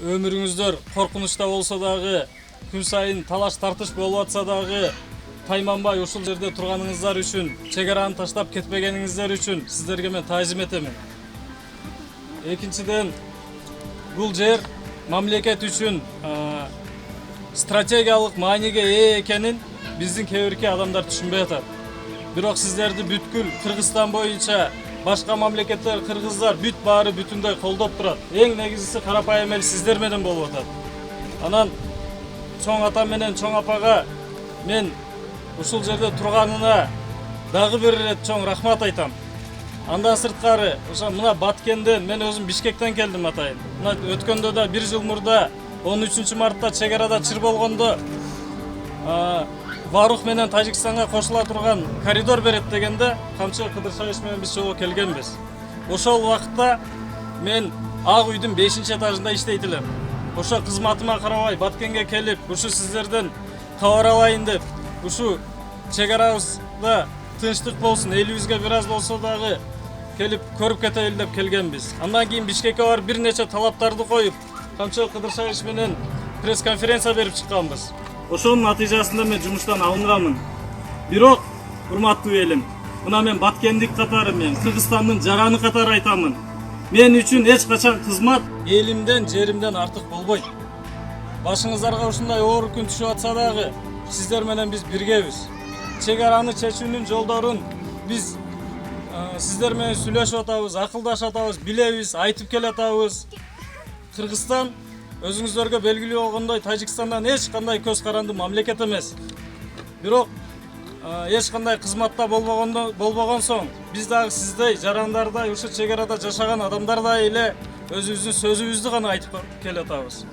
өмүрүңүздөр коркунучта болсо дагы, күн сайын талаш тартыш болуп атса дагы тайманбай ушул жерде турганыңыздар үчүн, чек араны таштап кетпегениңиздер үчүн сиздерге мен таазим этемин. Экинчиден, бул жер мамлекет үчүн стратегиялык мааниге ээ экенин биздин кээ бирки адамдар түшүнбөй атат. Бирок сиздерди бүткүл Кыргызстан боюнча башка мамлекеттер, кыргыздар баары бүтүндөй колдоп турат. Эң негизгиси карапайым эл сиздер менен болуп атат. Анан чоң ата менен чоң апага мен ушул жерде турганына дагы бир ирет чоң рахмат айтам. Андан сырткары, ошо мына Баткенден, мен өзүм Бишкектен келдим атайын. Мына өткөндө да 1 жыл мурда 13 мартта чек арада чыр болгондо Варух менен Тажикстанга кошула турган коридор берет дегенде Камчы Кыдыршайыш менен биз жолго келгенбиз. Ошол убакытта мен Ак үйдүн 5-этажында иштейт элем. Ошо кызматыма карабай Баткенге келип, ушу сиздерден кабар алайын деп, ушу чек арабызда тынчтык болсун, элибизге бир аз болсо дагы келип көрүп кетели деп келгенбиз. Андан кийин Бишкекке барып бир нече талаптарды коюп, Камчы Кыдыршайыш менен пресс-конференция берип чыкканбыз. Ошонун натыйжасында мен жумуштан алынганмын. Бирок, урматтуу элим, мына мен Баткендик катары, мен Кыргызстандын жараны катары айтамын. Мен үчүн эч качан кызмат элимден, жеримден артык болбойт. Башыңыздарга ушундай оор күн түшүп атса дагы, сиздер менен биз биргебиз. Чек араны чечүүнүн жолдорун биз сиздер менен сүйлөшүп атабыз, акылдашып атабыз, билебиз, айтып келатабыз. Кыргызстан өзүңүздөргө белгилүү болгондой Тажикстандан эч кандай көз каранды мамлекет эмес. Бирок эч кандай кызматта болбогон соң биз дагы сиздей жарандардай ушу чек арада жашаган адамдардай эле өзүбүздүн сөзүбүздү гана айтып келатабыз.